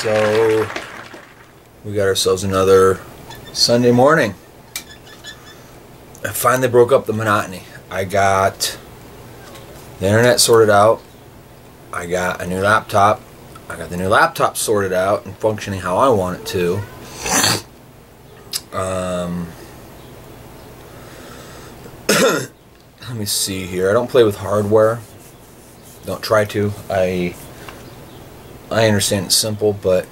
So we got ourselves another Sunday morning. I finally broke up the monotony. I got the internet sorted out. I got a new laptop. I got the new laptop sorted out and functioning how I want it to. Let me see here. I don't play with hardware. Don't try to. I understand it's simple, but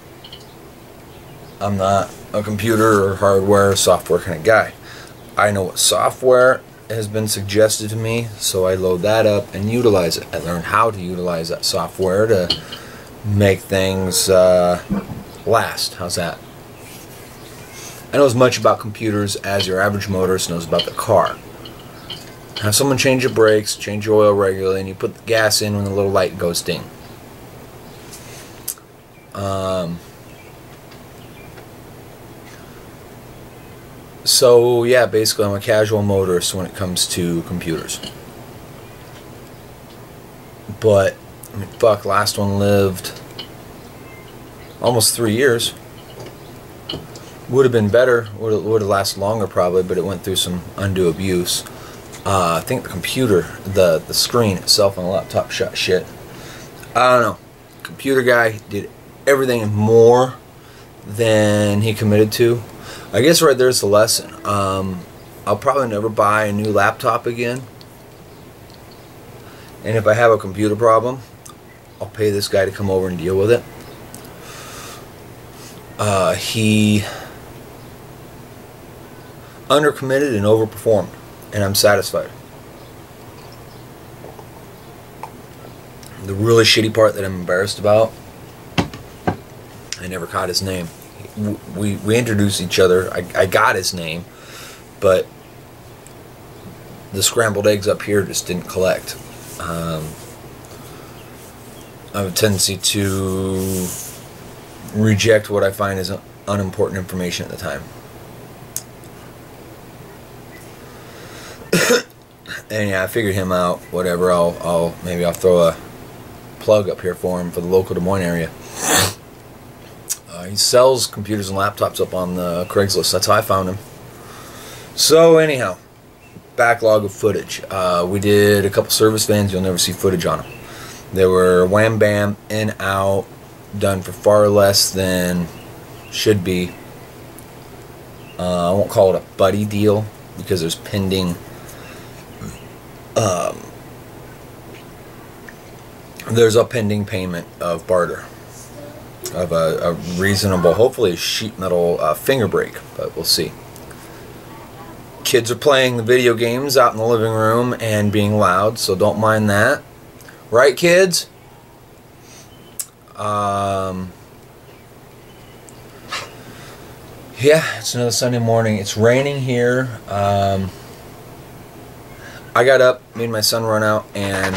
I'm not a computer or hardware or software kind of guy. I know what software has been suggested to me, so I load that up and utilize it. I learned how to utilize that software to make things last. How's that? I know as much about computers as your average motorist knows about the car. Have someone change your brakes, change your oil regularly, and you put the gas in when the little light goes ding. So yeah, basically I'm a casual motorist when it comes to computers. But I mean, fuck, last one lived almost 3 years. Would have been better, would have lasted longer probably, but it went through some undue abuse. I think the computer, the screen itself on the laptop shot shit. I don't know. Computer guy did everything and more than he committed to. I guess right there's the lesson. I'll probably never buy a new laptop again. And if I have a computer problem, I'll pay this guy to come over and deal with it. He undercommitted and overperformed, and I'm satisfied. The really shitty part that I'm embarrassed about, I never caught his name. We introduced each other. I got his name, but the scrambled eggs up here just didn't collect. I have a tendency to reject what I find as unimportant information at the time. And yeah, I figured him out. Whatever. Maybe I'll throw a plug up here for him for the local Des Moines area. He sells computers and laptops up on the Craigslist. That's how I found him. So anyhow, backlog of footage. We did a couple service vans. You'll never see footage on them. They were wham bam, in, out, done for far less than should be. I won't call it a buddy deal because there's pending there's a pending payment of barter of a reasonable, hopefully a sheet metal finger brake, but we'll see. Kids are playing the video games out in the living room and being loud, so don't mind that. Right, kids? Yeah, it's another Sunday morning. It's raining here. I got up, made my son run out, and,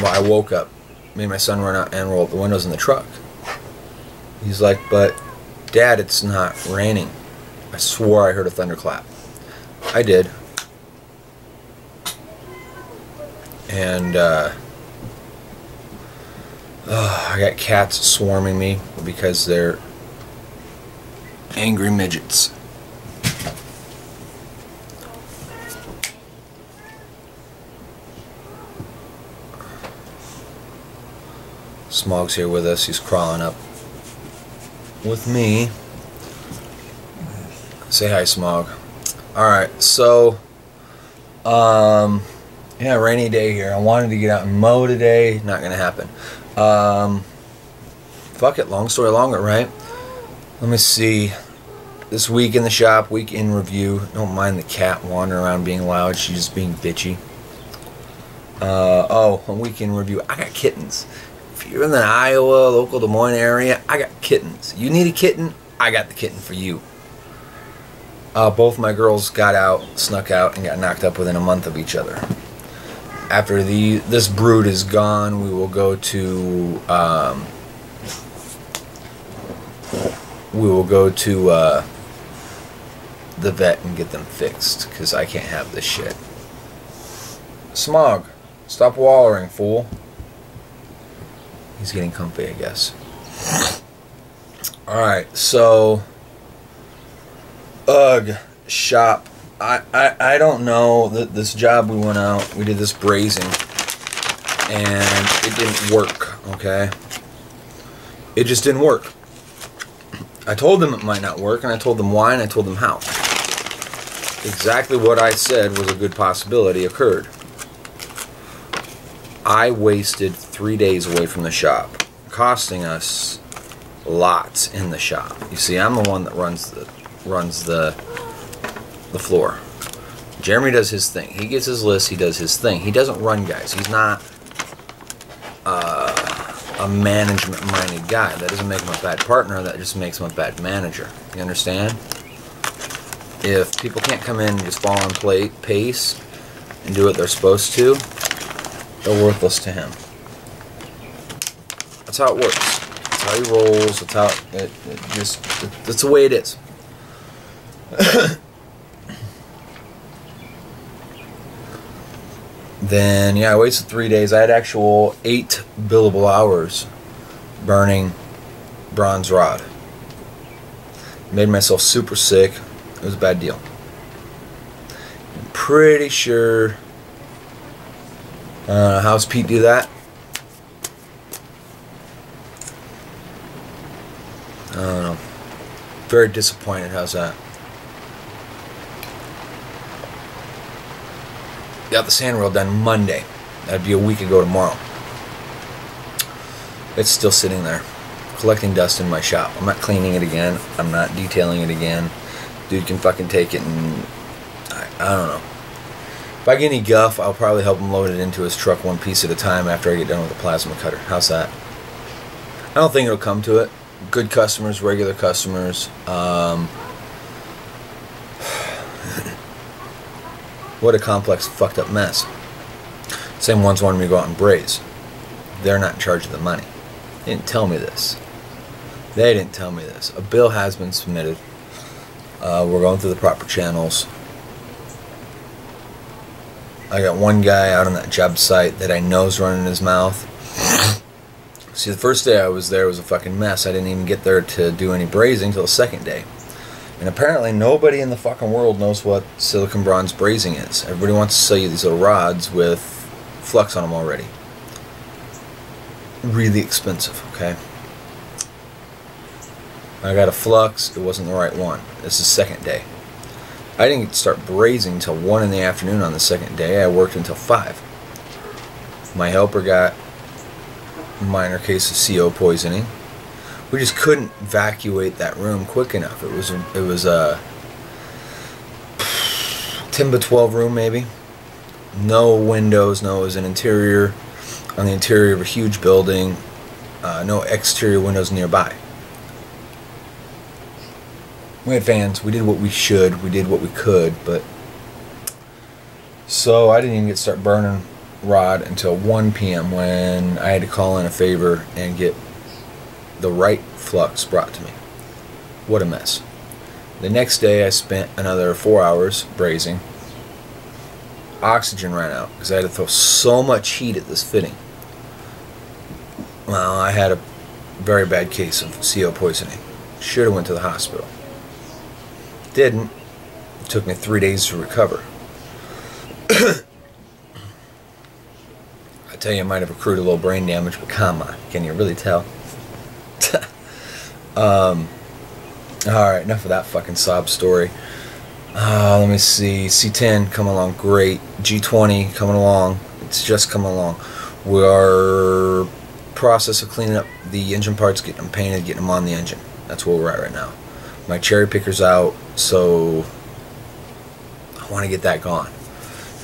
well, I woke up, made my son run out and roll up the windows in the truck. He's like, but Dad, it's not raining. I swore I heard a thunderclap. I did. And I got cats swarming me because they're angry midgets. Smog's here with us. He's crawling up with me. Say hi, Smog. Alright, so yeah, rainy day here. I wanted to get out and mow today. Not gonna happen. Fuck it, long story longer, right? Let me see. This week in the shop, week in review. Don't mind the cat wandering around being loud. She's just being bitchy. Oh, a week in review. I got kittens. If you're in the Iowa, local Des Moines area, I got kittens. You need a kitten? I got the kitten for you. Both my girls got out, snuck out, and got knocked up within a month of each other. After this brood is gone, we will go to the vet and get them fixed, because I can't have this shit. Smog, stop wallering, fool. He's getting comfy, I guess. Alright, so shop. I don't know that this job we went out, we did this brazing and it didn't work, okay? It just didn't work. I told them it might not work, and I told them why, and I told them how. Exactly what I said was a good possibility occurred. I wasted 3 days away from the shop, costing us lots in the shop. You see, I'm the one that runs the floor. Jeremy does his thing. He gets his list. He does his thing. He doesn't run guys. He's not a management-minded guy. That doesn't make him a bad partner. That just makes him a bad manager. You understand? If people can't come in and just fall on pace and do what they're supposed to, they're worthless to him. That's how it works. That's how he rolls. That's how that's the way it is. Then, yeah, I wasted 3 days. I had actual 8 billable hours burning bronze rod. Made myself super sick. It was a bad deal. I'm pretty sure. How's Pete do that? I don't know. Very disappointed. How's that? Got the sand rail done Monday. That'd be a week ago tomorrow. It's still sitting there, collecting dust in my shop. I'm not cleaning it again. I'm not detailing it again. Dude can fucking take it, and I don't know. If I get any guff, I'll probably help him load it into his truck one piece at a time after I get done with the plasma cutter. How's that? I don't think it'll come to it. Good customers, regular customers. What a complex, fucked up mess. Same ones wanted me to go out and braze. They're not in charge of the money. They didn't tell me this. They didn't tell me this. A bill has been submitted. We're going through the proper channels. I got one guy out on that job site that I know's running his mouth. See, the first day I was there was a fucking mess. I didn't even get there to do any brazing until the second day. And apparently nobody in the fucking world knows what silicon bronze brazing is. Everybody wants to sell you these little rods with flux on them already. Really expensive, okay? I got a flux. It wasn't the right one. This is the second day. I didn't get to start brazing until 1 in the afternoon on the second day. I worked until 5. My helper got a minor case of CO poisoning. We just couldn't evacuate that room quick enough. It was a 10 by 12 room maybe. No windows. No, it was an interior on the interior of a huge building. No exterior windows nearby. We had fans. We did what we should. We did what we could, but so I didn't even get to start burning rod until 1 p.m. when I had to call in a favor and get the right flux brought to me. What a mess. The next day I spent another 4 hours brazing. Oxygen ran out because I had to throw so much heat at this fitting. Well, I had a very bad case of CO poisoning. Should have went to the hospital. Didn't. It took me 3 days to recover. I tell you, I might have accrued a little brain damage, but come on, can you really tell? Alright, enough of that fucking sob story. Let me see. C10 coming along great. G20 coming along. It's just coming along. We are process of cleaning up the engine parts, getting them painted, getting them on the engine. That's where we're at right now. My cherry picker's out, so I want to get that gone.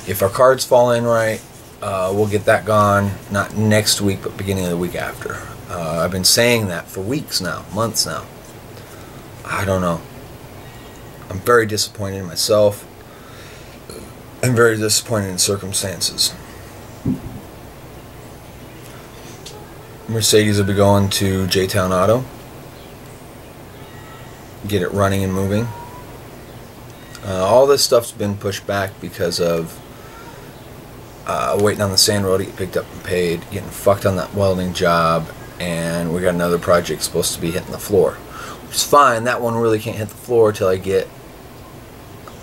If our cards fall in right, we'll get that gone, not next week, but beginning of the week after. I've been saying that for weeks now, months now. I don't know. I'm very disappointed in myself. I'm very disappointed in circumstances. Mercedes will be going to J-Town Auto. Get it running and moving. All this stuff's been pushed back because of waiting on the sand roll to get picked up and paid, getting fucked on that welding job, and we got another project supposed to be hitting the floor. It's fine. That one really can't hit the floor till I get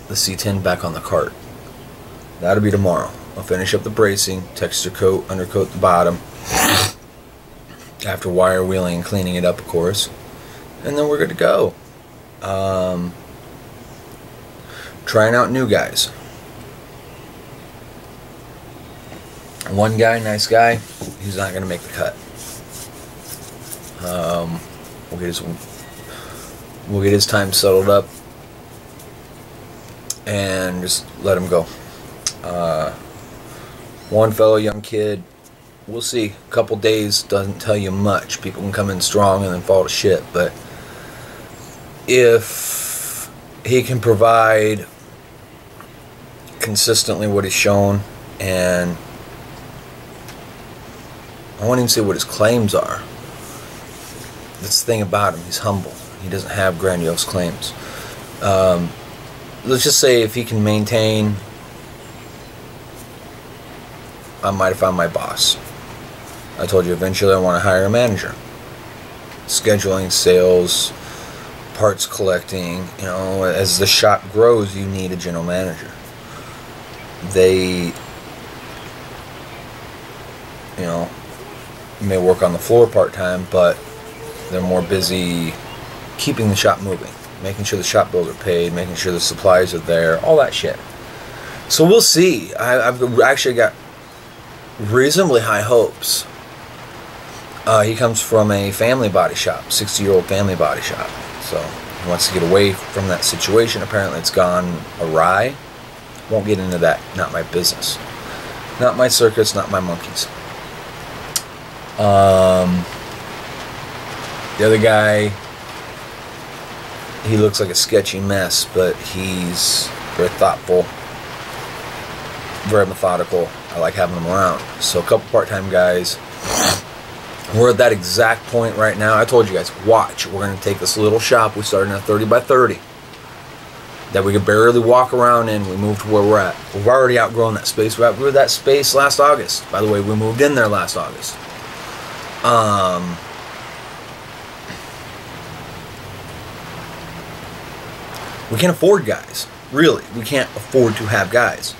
the C10 back on the cart. That'll be tomorrow. I'll finish up the bracing, texture coat, undercoat the bottom, after wire wheeling and cleaning it up, of course, and then we're good to go. Trying out new guys. One guy, nice guy, he's not going to make the cut. We'll get his time settled up and just let him go. One fellow, young kid, we'll see. A couple days doesn't tell you much. People can come in strong and then fall to shit, but if he can provide consistently what he's shown, and I won't even say what his claims are. That's the thing about him. He's humble. He doesn't have grandiose claims. Let's just say if he can maintain, I might have found my boss. I told you eventually I want to hire a manager. Scheduling, sales, parts collecting. You know, as the shop grows, you need a general manager. They, you know, may work on the floor part-time, but they're more busy keeping the shop moving, making sure the shop bills are paid, making sure the supplies are there, all that shit. So we'll see. I've actually got reasonably high hopes. He comes from a family body shop, 60-year-old family body shop. So he wants to get away from that situation. Apparently it's gone awry. Won't get into that. Not my business. Not my circus, not my monkeys. The other guy, he looks like a sketchy mess, but he's very thoughtful, very methodical. I like having him around. So a couple part-time guys. We're at that exact point right now. I told you guys, watch. We're going to take this little shop. We started in a 30 by 30 that we could barely walk around in. We moved to where we're at. We've already outgrown that space. We were that space last August. By the way, we moved in there last August. We can't afford guys. Really, we can't afford to have guys.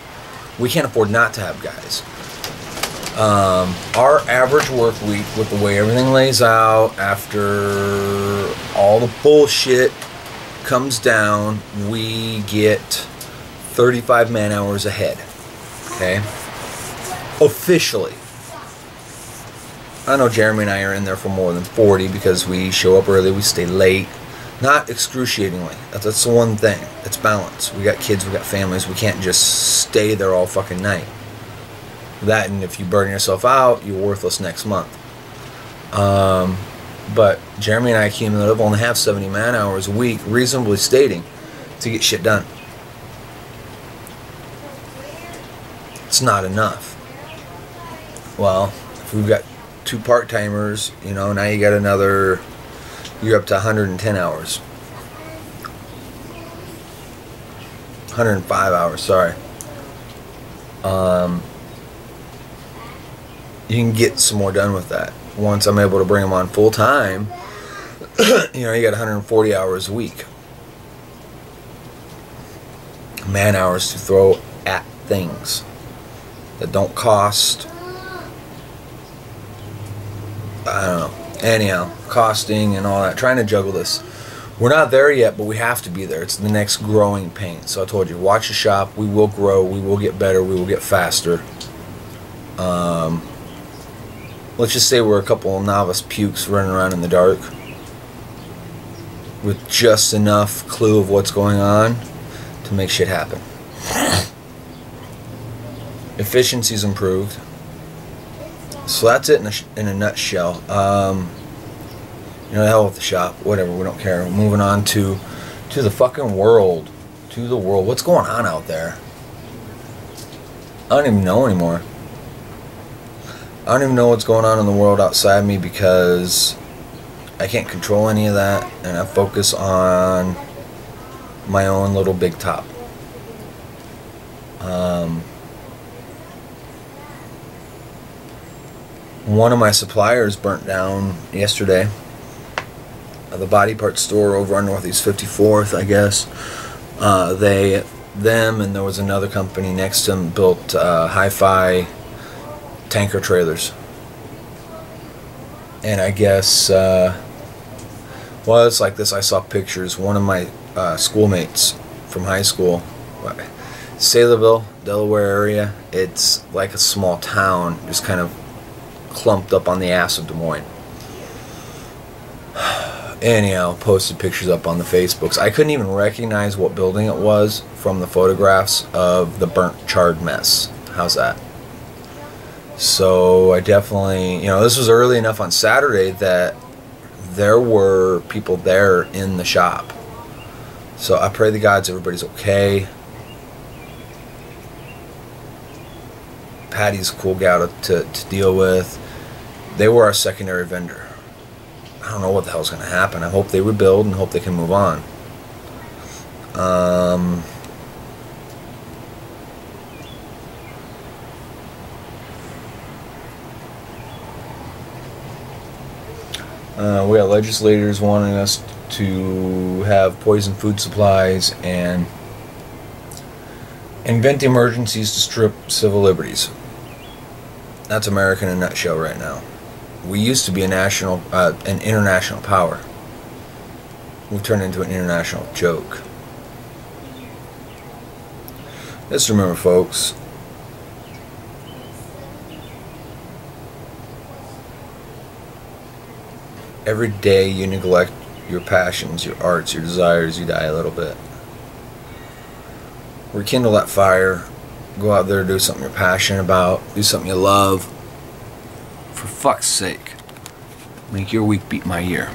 We can't afford not to have guys. Our average work week, with the way everything lays out, after all the bullshit comes down, we get 35 man hours ahead. Okay? Officially. I know Jeremy and I are in there for more than 40 because we show up early, we stay late. Not excruciatingly. That's the one thing. It's balance. We got kids, we got families. We can't just stay there all fucking night. That, and if you burn yourself out, you're worthless next month. But Jeremy and I cumulative only have 70 man hours a week, reasonably stating, to get shit done. It's not enough. Well, if we've got 2 part-timers, you know, now you got another, you're up to 110 hours. 105 hours, sorry. You can get some more done with that. Once I'm able to bring them on full time, you know, you got 140 hours a week. Man hours to throw at things that don't cost, I don't know. Anyhow, costing and all that, trying to juggle this. We're not there yet, but we have to be there. It's the next growing pain. So I told you, watch the shop. We will grow. We will get better. We will get faster. Let's just say we're a couple of novice pukes running around in the dark with just enough clue of what's going on to make shit happen. Efficiency's improved. So that's it in a nutshell. You know, the hell with the shop. Whatever, we don't care. Moving on to the fucking world. To the world. What's going on out there? I don't even know anymore. I don't even know what's going on in the world outside me because I can't control any of that, and I focus on my own little big top. One of my suppliers burnt down yesterday. the body part store over on Northeast 54th, I guess. Them, and there was another company next to them built hi-fi tanker trailers. And I guess, well, it's like this. I saw pictures. One of my schoolmates from high school, Saylorville, Delaware area. It's like a small town, just kind of clumped up on the ass of Des Moines. Anyhow, posted pictures up on the Facebooks. I couldn't even recognize what building it was from the photographs of the burnt, charred mess. How's that? So I definitely, this was early enough on Saturday that there were people there in the shop. So I pray to the gods everybody's okay. Patty's a cool gal to deal with. They were our secondary vendor. I don't know what the hell's going to happen. I hope they rebuild and hope they can move on. We got legislators wanting us to have poison food supplies and invent emergencies to strip civil liberties. That's America in a nutshell right now. We used to be an international power. We've turned into an international joke. Just remember, folks, every day you neglect your passions, your arts, your desires, you die a little bit. Rekindle that fire. Go out there, do something you're passionate about, do something you love. For fuck's sake, make your week beat my year.